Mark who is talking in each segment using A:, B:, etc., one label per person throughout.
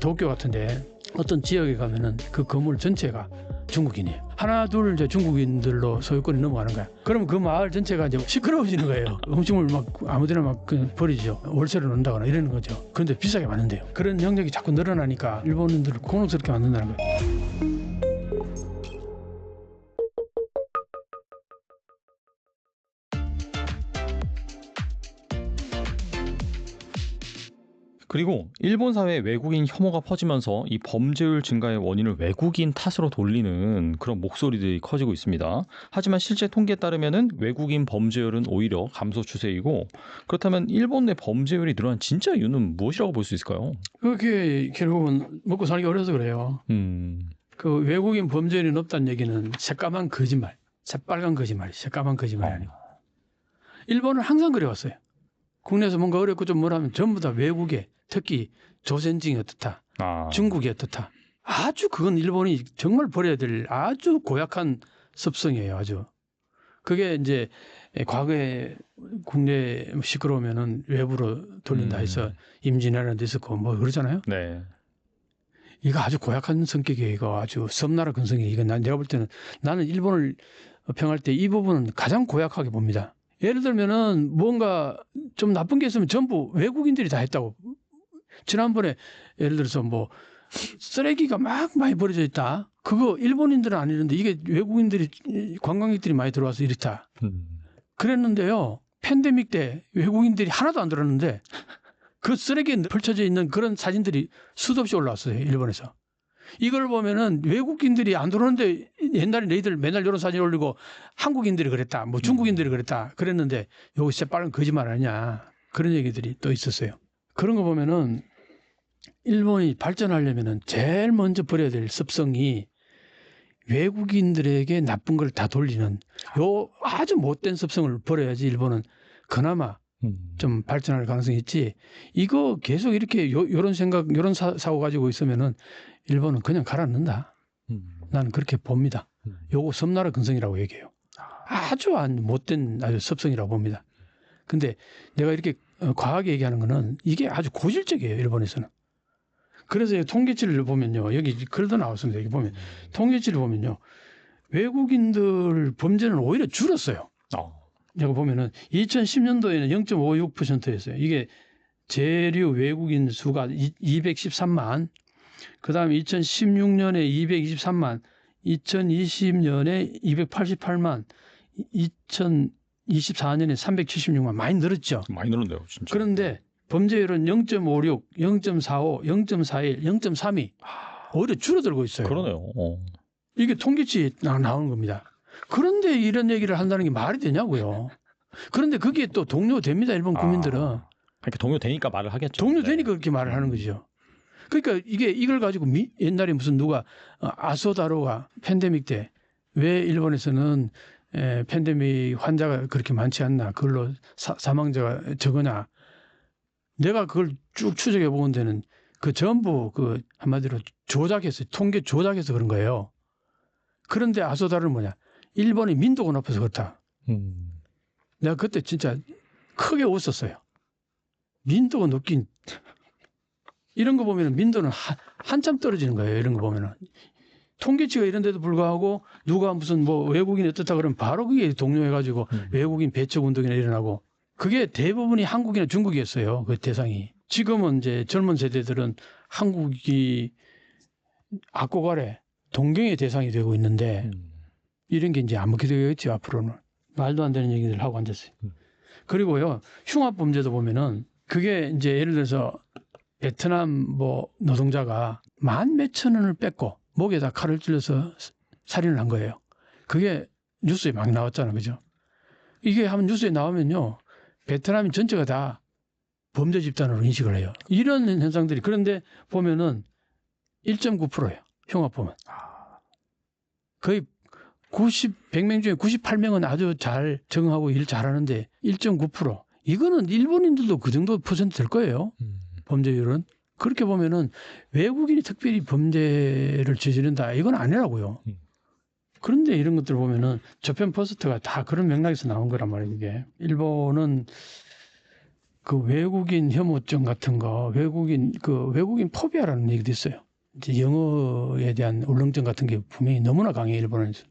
A: 도쿄 같은데 어떤 지역에 가면은 그 건물 전체가 중국인이에요. 하나 둘 이제 중국인들로 소유권이 넘어가는 거야. 그러면 그 마을 전체가 이제 시끄러워지는 거예요. 음식물 막 아무데나 막 버리죠. 월세를 넣는다거나 이러는 거죠. 그런데 비싸게 받는데요. 그런 영역이 자꾸 늘어나니까 일본인들을 곤혹스럽게 만든다는 거예요.
B: 그리고 일본 사회에 외국인 혐오가 퍼지면서 이 범죄율 증가의 원인을 외국인 탓으로 돌리는 그런 목소리들이 커지고 있습니다. 하지만 실제 통계에 따르면은 외국인 범죄율은 오히려 감소 추세이고, 그렇다면 일본 내 범죄율이 늘어난 진짜 이유는 무엇이라고 볼 수 있을까요?
A: 그게 결국은 먹고 살기 어려서 그래요. 그 외국인 범죄율이 높다는 얘기는 새까만 거짓말, 새빨간 거짓말, 새까만 거짓말이 아니고. 일본은 항상 그래왔어요. 국내에서 뭔가 어렵고 좀 뭐라면 전부 다 외국에, 특히 조선징이 어떻다, 중국이 어떻다. 아주 그건 일본이 정말 버려야 될 아주 고약한 습성이에요. 아주. 그게 이제 과거에 국내 시끄러우면은 외부로 돌린다 해서 임진왜란도 있었고 뭐 그러잖아요.
B: 네.
A: 이거 아주 고약한 성격이에요. 이거 아주 섬나라 근성이에요. 이거 내가 볼 때는 나는 일본을 평할 때 이 부분은 가장 고약하게 봅니다. 예를 들면은 뭔가 좀 나쁜 게 있으면 전부 외국인들이 다 했다고. 지난번에 예를 들어서 뭐 쓰레기가 막 많이 버려져 있다. 그거 일본인들은 안 이러는데 이게 외국인들이 관광객들이 많이 들어와서 이렇다. 그랬는데요. 팬데믹 때 외국인들이 하나도 안 들었는데 그 쓰레기에 펼쳐져 있는 그런 사진들이 수도 없이 올라왔어요. 일본에서. 이걸 보면은 외국인들이 안 들어오는데 옛날에 너희들 맨날 이런 사진 올리고 한국인들이 그랬다. 뭐 중국인들이 그랬다. 그랬는데 이거 진짜 빠른 거짓말 아니냐. 그런 얘기들이 또 있었어요. 그런 거 보면은 일본이 발전하려면은 제일 먼저 버려야 될 습성이 외국인들에게 나쁜 걸 다 돌리는 요 아주 못된 습성을 버려야지 일본은 그나마 좀 발전할 가능성이 있지. 이거 계속 이렇게 요런 생각, 요런 사고 가지고 있으면은 일본은 그냥 가라앉는다. 나는 그렇게 봅니다. 요거 섬나라 근성이라고 얘기해요. 아주 못된 아주 습성이라고 봅니다. 근데 내가 이렇게 과하게 얘기하는 거는 이게 아주 고질적이에요. 일본에서는. 그래서 통계치를 보면요. 여기 글도 나왔습니다. 여기 보면 통계치를 보면요. 외국인들 범죄는 오히려 줄었어요. 내가 보면은 2010년도에는 0.56%였어요. 이게 재류 외국인 수가 213만, 그 다음에 2016년에 223만, 2020년에 288만, 2024년에 376만, 많이 늘었죠.
B: 많이 늘었네요, 진짜.
A: 그런데 범죄율은 0.56, 0.45, 0.41, 0.32 오히려 줄어들고 있어요.
B: 그러네요.
A: 이게 통계치에 나오는 겁니다. 그런데 이런 얘기를 한다는 게 말이 되냐고요. 그런데 그게 또 동료됩니다. 일본 국민들은.
B: 그러니까 동료되니까 말을 하겠죠.
A: 동료되니까 그렇게 말을 하는 거죠. 그러니까 이걸 가지고 옛날에 무슨 누가 아소다로가 팬데믹 때 왜 일본에서는 팬데믹 환자가 그렇게 많지 않나, 그걸로 사망자가 적으냐. 내가 그걸 쭉 추적해 보는 데는 그 전부 그 한마디로 조작해서, 통계 조작해서 그런 거예요. 그런데 아소다로는 뭐냐. 일본의 민도가 높아서 그렇다. 내가 그때 진짜 크게 웃었어요. 민도가 높긴. 이런 거 보면 민도는 한참 떨어지는 거예요. 이런 거 보면은. 통계치가 이런데도 불구하고 누가 무슨 뭐 외국인이 어떻다 그러면 바로 그게 동요해가지고 외국인 배척 운동이나 일어나고, 그게 대부분이 한국이나 중국이었어요. 그 대상이. 지금은 이제 젊은 세대들은 한국이 앞고가래 동경의 대상이 되고 있는데 이런 게 이제 안 먹게 되겠죠. 앞으로는. 말도 안 되는 얘기들 하고 앉았어요. 그리고요, 흉악범죄도 보면은 그게 이제 예를 들어서 베트남 뭐 노동자가 만 몇천 원을 뺏고 목에다 칼을 찔러서 살인을 한 거예요. 그게 뉴스에 막 나왔잖아요. 그죠? 이게 한번 뉴스에 나오면요, 베트남인 전체가 다 범죄 집단으로 인식을 해요. 이런 현상들이. 그런데 보면은 1.9%예요. 흉악범은. 거의 100명 중에 98명은 아주 잘 적응하고 일 잘하는데 1.9%. 이거는 일본인들도 그 정도 퍼센트 될 거예요. 범죄율은. 그렇게 보면은 외국인이 특별히 범죄를 저지른다, 이건 아니라고요. 그런데 이런 것들 보면은 저편 포스트가 다 그런 맥락에서 나온 거란 말이에요. 이게 일본은 그 외국인 혐오증 같은 거, 외국인 포비아라는 얘기도 있어요. 이제 영어에 대한 울렁증 같은 게 분명히 너무나 강해 일본에서.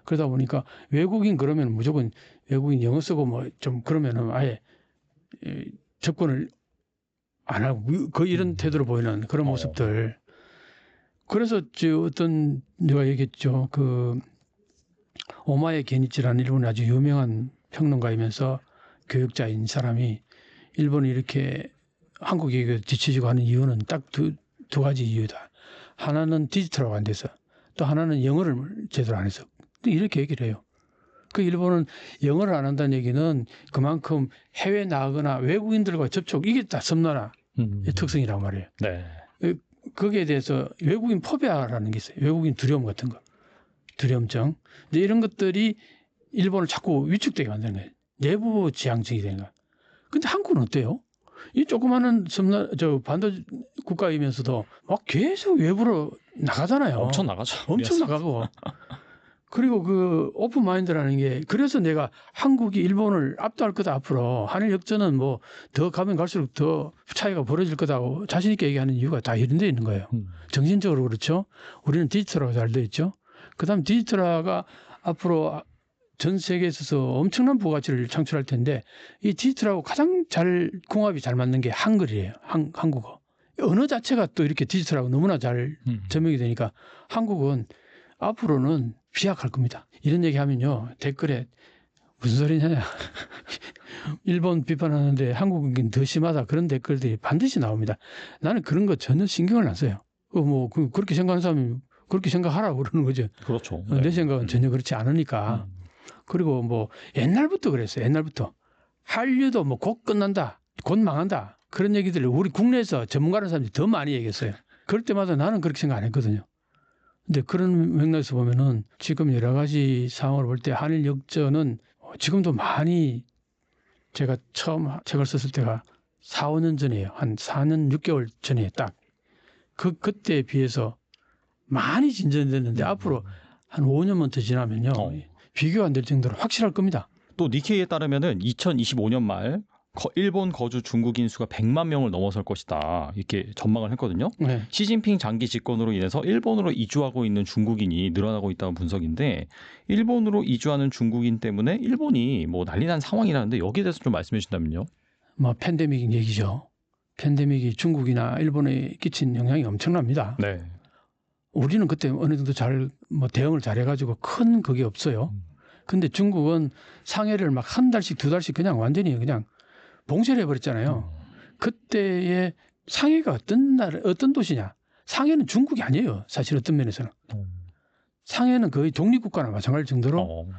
A: 그러다 보니까 외국인 그러면 무조건 외국인 영어 쓰고 뭐 좀 그러면은 아예 접근을 안 하고 거의 이런 태도를 보이는 그런 모습들. 그래서 어떤 내가 얘기했죠. 그 오마에 게니치라는 일본의 아주 유명한 평론가이면서 교육자인 사람이 일본이 이렇게 한국에 뒤처지고 하는 이유는 딱 두 가지 이유다. 하나는 디지털화가 안 돼서, 또 하나는 영어를 제대로 안 해서. 이렇게 얘기를 해요. 그 일본은 영어를 안 한다는 얘기는 그만큼 해외 나가거나 외국인들과 접촉, 이게 다 섬나라의 특성이란 말이에요.
B: 네.
A: 거기에 대해서 외국인 포비아라는 게 있어요. 외국인 두려움 같은 거. 두려움증. 이제 이런 것들이 일본을 자꾸 위축되게 만드는 거예요. 내부 지향증이 되는 거예요. 근데 한국은 어때요? 이 조그마한 반도 국가이면서도 막 계속 외부로 나가잖아요.
B: 엄청 나가죠.
A: 엄청 나가고. 그리고 그 오픈 마인드라는 게, 그래서 내가 한국이 일본을 압도할 거다 앞으로, 한일 역전은 뭐 더 가면 갈수록 더 차이가 벌어질 거다고 자신 있게 얘기하는 이유가 다 이런 데 있는 거예요. 정신적으로 그렇죠. 우리는 디지털화가 잘 돼 있죠. 그다음 디지털화가 앞으로 전 세계에 있어서 엄청난 부가치를 창출할 텐데, 이 디지털하고 가장 잘 궁합이 잘 맞는 게 한글이에요. 한국어. 언어 자체가 또 이렇게 디지털하고 너무나 잘 접목이 되니까 한국은 앞으로는 비약할 겁니다. 이런 얘기하면요, 댓글에 무슨 소리냐, 일본 비판하는데 한국은 더 심하다, 그런 댓글들이 반드시 나옵니다. 나는 그런 거 전혀 신경을 안 써요. 그렇게 생각하는 사람이 그렇게 생각하라고 그러는 거죠.
B: 그렇죠.
A: 내
B: 네.
A: 생각은 전혀 그렇지 않으니까. 그리고 뭐 옛날부터 그랬어요. 옛날부터 한류도 뭐 곧 끝난다, 곧 망한다, 그런 얘기들을 우리 국내에서 전문가라는 사람들이 더 많이 얘기했어요. 그럴 때마다 나는 그렇게 생각 안 했거든요. 근데 그런 맥락에서 보면은 지금 여러 가지 상황을 볼 때 한일 역전은 지금도 많이, 제가 처음 책을 썼을 때가 4, 5년 전이에요. 한 4년 6개월 전에 딱 그때에 비해서 많이 진전됐는데 앞으로 한 5년만 더 지나면요, 비교가 안 될 정도로 확실할 겁니다.
B: 또 니케이에 따르면은 2025년 말 일본 거주 중국인 수가 100만 명을 넘어설 것이다, 이렇게 전망을 했거든요.
A: 네.
B: 시진핑 장기 집권으로 인해서 일본으로 이주하고 있는 중국인이 늘어나고 있다는 분석인데, 일본으로 이주하는 중국인 때문에 일본이 뭐 난리 난 상황이라는데, 여기에 대해서 좀 말씀해 주신다면요.
A: 뭐 팬데믹 얘기죠. 팬데믹이 중국이나 일본에 끼친 영향이 엄청납니다.
B: 네.
A: 우리는 그때 어느 정도 뭐 대응을 잘해가지고 큰 그게 없어요. 근데 중국은 상해를 막 한 달씩 두 달씩 그냥 완전히 그냥 봉쇄를 해버렸잖아요. 그때의 상해가 어떤 도시냐? 상해는 중국이 아니에요. 사실 어떤 면에서는. 상해는 거의 독립국가나 마찬가지일 정도로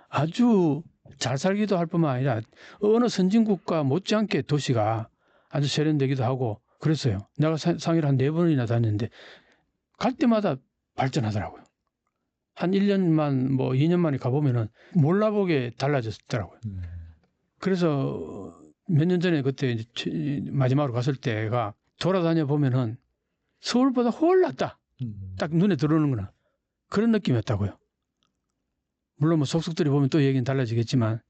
A: 아주 잘 살기도 할 뿐만 아니라 어느 선진국가 못지않게 도시가 아주 세련되기도 하고 그랬어요. 내가 상해를 한 4번이나 다녔는데 갈 때마다 발전하더라고요. 한 1년만 뭐 2년 만에 가보면은 몰라보게 달라졌더라고요. 그래서 몇 년 전에 그때 이제 마지막으로 갔을 때가 돌아다녀 보면은 서울보다 훨 낫다. 딱 눈에 들어오는 거나 그런 느낌이었다고요. 물론 뭐 속속들이 보면 또 얘기는 달라지겠지만,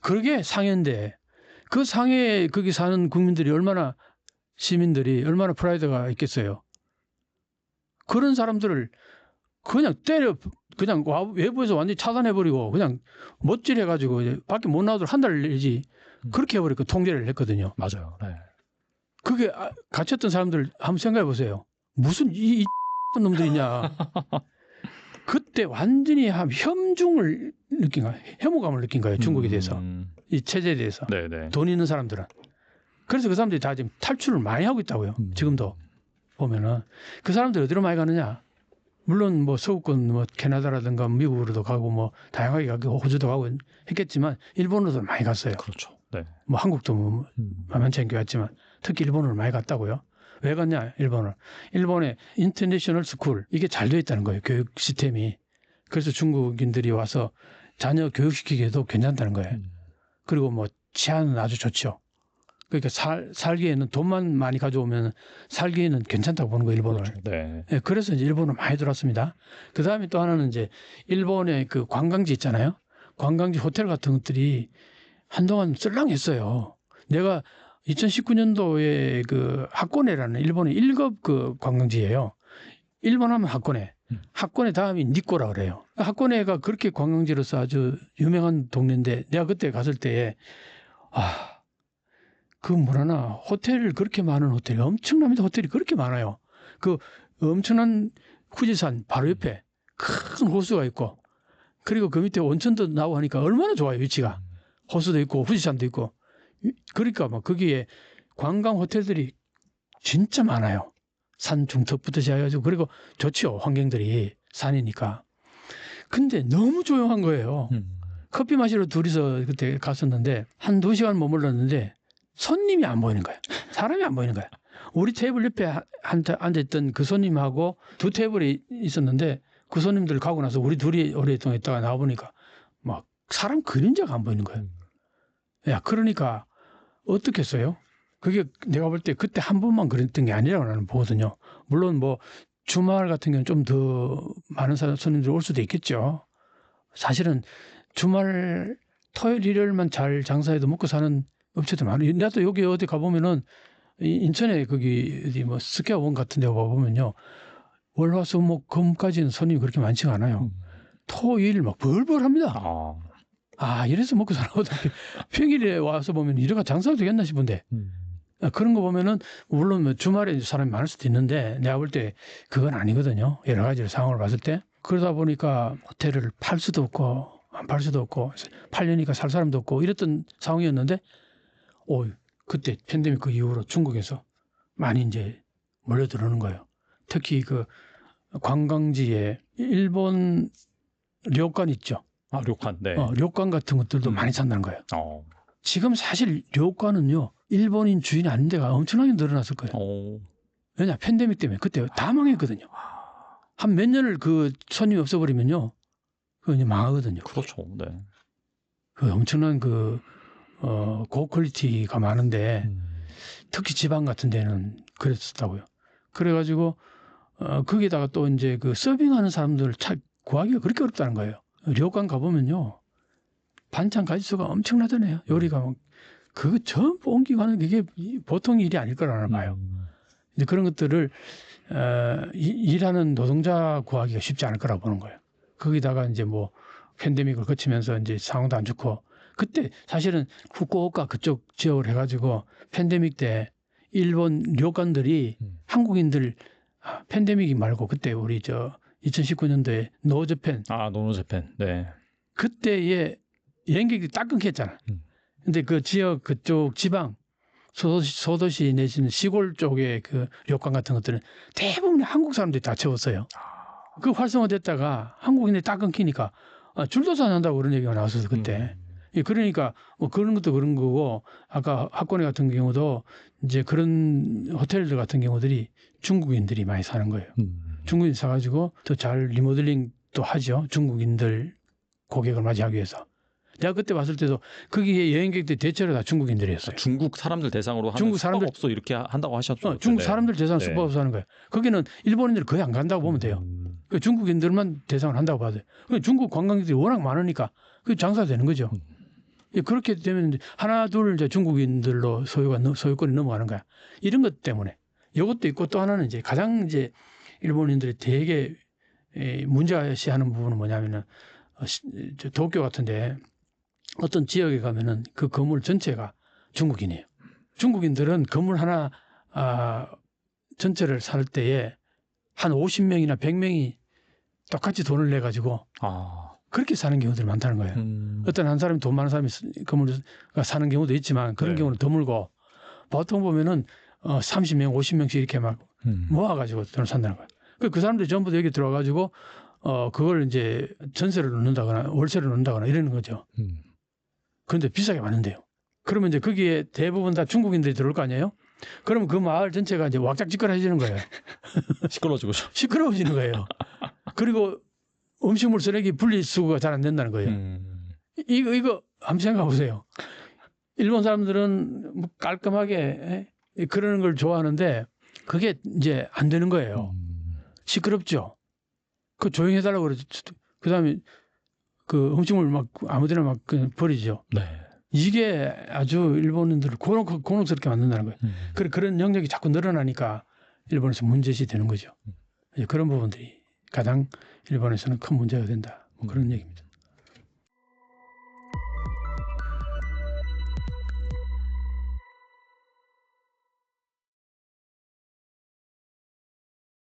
A: 그게 상해인데 그 상해에 거기 사는 국민들이 시민들이 얼마나 프라이드가 있겠어요. 그런 사람들을 그냥 그냥 외부에서 완전히 차단해버리고 그냥 못질해가지고 이제 밖에 못 나오도록 한 달 내지 그렇게 해버리고 통제를 했거든요.
B: 맞아요. 네.
A: 그게 갇혔던 사람들 한번 생각해 보세요. 무슨 이 놈들이냐. 그때 완전히 혐중을 느낀 거예요. 혐오감을 느낀 거예요. 중국에 대해서. 이 체제에 대해서.
B: 네네.
A: 돈 있는 사람들은. 그래서 그 사람들이 다 지금 탈출을 많이 하고 있다고요. 지금도 보면은. 그 사람들이 어디로 많이 가느냐. 물론 뭐 서구권 뭐 캐나다라든가 미국으로도 가고 뭐 다양하게 가고 호주도 가고 했겠지만 일본으로도 많이 갔어요.
B: 그렇죠. 네.
A: 뭐 한국도 뭐 만만치 않게 갔지만 특히 일본으로 많이 갔다고요. 왜 갔냐 일본을. 일본의 인터내셔널 스쿨 이게 잘 되어 있다는 거예요. 교육 시스템이. 그래서 중국인들이 와서 자녀 교육시키기에도 괜찮다는 거예요. 그리고 뭐 치안은 아주 좋죠. 그러니까 살기에는 돈만 많이 가져오면 살기에는 괜찮다고 보는 거예요, 일본을.
B: 그렇죠. 네.
A: 네, 그래서 이제 일본을 많이 들어왔습니다. 그 다음에 또 하나는 이제 일본의 그 관광지 있잖아요. 관광지 호텔 같은 것들이 한동안 썰렁했어요. 내가 2019년도에 그 하코네라는 일본의 1급 그 관광지예요. 일본 하면 하코네. 하코네 다음이 니꼬라 그래요. 하코네가 그렇게 관광지로서 아주 유명한 동네인데 내가 그때 갔을 때에 그 뭐라나 호텔 그렇게 많은 호텔이 엄청납니다. 호텔이 그렇게 많아요. 그 엄청난 후지산 바로 옆에 큰 호수가 있고 그리고 그 밑에 온천도 나오고 하니까 얼마나 좋아요. 위치가. 호수도 있고 후지산도 있고 그러니까 막 거기에 관광 호텔들이 진짜 많아요. 산 중턱부터 시작해가지고 그리고 좋죠. 환경들이 산이니까. 근데 너무 조용한 거예요. 커피 마시러 둘이서 그때 갔었는데 한 2시간 머물렀는데 손님이 안 보이는 거예요. 사람이 안 보이는 거예요. 우리 테이블 옆에 앉아있던 그 손님하고 2 테이블이 있었는데 그 손님들 가고 나서 우리 둘이 오랫동안 있다가 나와보니까 막 사람 그림자가 안 보이는 거예요. 야, 그러니까 어떻게 했어요? 그게 내가 볼 때 그때 한 번만 그랬던 게 아니라고 나는 보거든요. 물론 뭐 주말 같은 경우는 좀 더 많은 손님들이 올 수도 있겠죠. 사실은 주말 토요일 일요일만 잘 장사해도 먹고 사는 업체도 많아요. 나도 여기 어디 가보면은 인천에 거기 어디 뭐 스퀘어원 같은 데 가보면요. 월화수목금까지는 손님이 그렇게 많지가 않아요. 토일 막 벌벌합니다. 이래서 먹고 살아보다 평일에 와서 보면 이래가 장사가 되겠나 싶은데 그런 거 보면은 물론 뭐 주말에 사람이 많을 수도 있는데 내가 볼 때 그건 아니거든요. 여러 가지 상황을 봤을 때 그러다 보니까 호텔을 팔 수도 없고 안 팔 수도 없고 팔려니까 살 사람도 없고 이랬던 상황이었는데 그때 팬데믹 그 이후로 중국에서 많이 이제 몰려들어오는 거예요. 특히 그 관광지에 일본 료칸 있죠.
B: 료칸, 네.
A: 료칸 같은 것들도 많이 산다는 거예요. 지금 사실 료칸은요, 일본인 주인이 아닌 데가 엄청나게 늘어났을 거예요. 왜냐, 팬데믹 때문에 그때 다 망했거든요. 한 몇 년을 그 손님이 없어버리면요, 그거 이제 망하거든요.
B: 그렇죠. 네.
A: 그 엄청난 고퀄리티가 많은데, 특히 지방 같은 데는 그랬었다고요. 그래가지고, 거기다가 또 이제 그 서빙하는 사람들 구하기가 그렇게 어렵다는 거예요. 료칸 가보면요. 반찬 가짓수가 엄청나잖아요. 요리가 막 그거 전부 옮기고 하는 게 보통 일이 아닐 거라는 봐요. 이제 그런 것들을 일하는 노동자 구하기가 쉽지 않을 거라고 보는 거예요. 거기다가 이제 뭐 팬데믹을 거치면서 이제 상황도 안 좋고 그때 사실은 후쿠오카 그쪽 지역을 해가지고 팬데믹 때 일본 료칸들이 한국인들 팬데믹이 말고 그때 우리 2019년도에 노저팬.
B: 노노저팬. 네.
A: 그때에 여행객이 딱 끊겼잖아. 근데 그 지역 그쪽 지방 소도시 내지는 시골 쪽의 그 료칸 같은 것들은 대부분 한국 사람들이 다 채웠어요. 그 활성화됐다가 한국인들이 딱 끊기니까 줄도서 난다고 그런 얘기가 나왔어요 그때. 그러니까 뭐 그런 것도 그런 거고 아까 하코네 같은 경우도 이제 그런 호텔들 같은 경우들이 중국인들이 많이 사는 거예요. 중국인 사가지고 더 잘 리모델링 또 하죠. 중국인들 고객을 맞이하기 위해서. 내가 그때 봤을 때도 거기에 여행객들 대체로 다 중국인들이었어요.
B: 중국 사람들 대상으로 하는 숙박업소 이렇게 한다고 하셨죠.
A: 중국 사람들 대상 숙박업소 하는 거예요. 거기는 일본인들 거의 안 간다고 보면 돼요. 중국인들만 대상을 한다고 봐도 돼요. 중국 관광객들이 워낙 많으니까 그 장사가 되는 거죠. 그렇게 되면 하나 둘 이제 중국인들로 소유권이 넘어가는 거야. 이런 것 때문에 이것도 있고 또 하나는 이제 가장 이제 일본인들이 되게 문제시하는 부분은 뭐냐면은 도쿄 같은데 어떤 지역에 가면은 그 건물 전체가 중국인이에요. 중국인들은 건물 하나 전체를 살 때에 한 50명이나 100명이 똑같이 돈을 내 가지고 그렇게 사는 경우들이 많다는 거예요. 어떤 한 사람이 돈 많은 사람이 건물을 사는 경우도 있지만 그런 경우는 드물고 보통 보면은 30명, 50명씩 이렇게 막 모아가지고 돈을 산다는 거예요. 그 사람들이 전부 다 여기 들어와가지고 그걸 이제 전세를 놓는다거나 월세를 놓는다거나 이러는 거죠. 그런데 비싸게 받는데요. 그러면 이제 거기에 대부분 다 중국인들이 들어올 거 아니에요? 그러면 그 마을 전체가 이제 왁작지껄해지는 거예요. 시끄러워지는 거예요. 그리고 음식물 쓰레기 분리수거가 잘 안 된다는 거예요. 이거 한번 생각해 보세요. 일본 사람들은 뭐 깔끔하게 그러는 걸 좋아하는데 그게 이제 안 되는 거예요. 시끄럽죠. 그 조용히 해달라고 그러죠. 그 다음에 그 음식물 막 아무데나 막 버리죠.
B: 네.
A: 이게 아주 일본인들을 곤혹스럽게 만든다는 거예요. 그런 영역이 자꾸 늘어나니까 일본에서 문제시 되는 거죠. 그런 부분들이 가장 일본에서는 큰 문제가 된다. 뭐 그런 얘기입니다.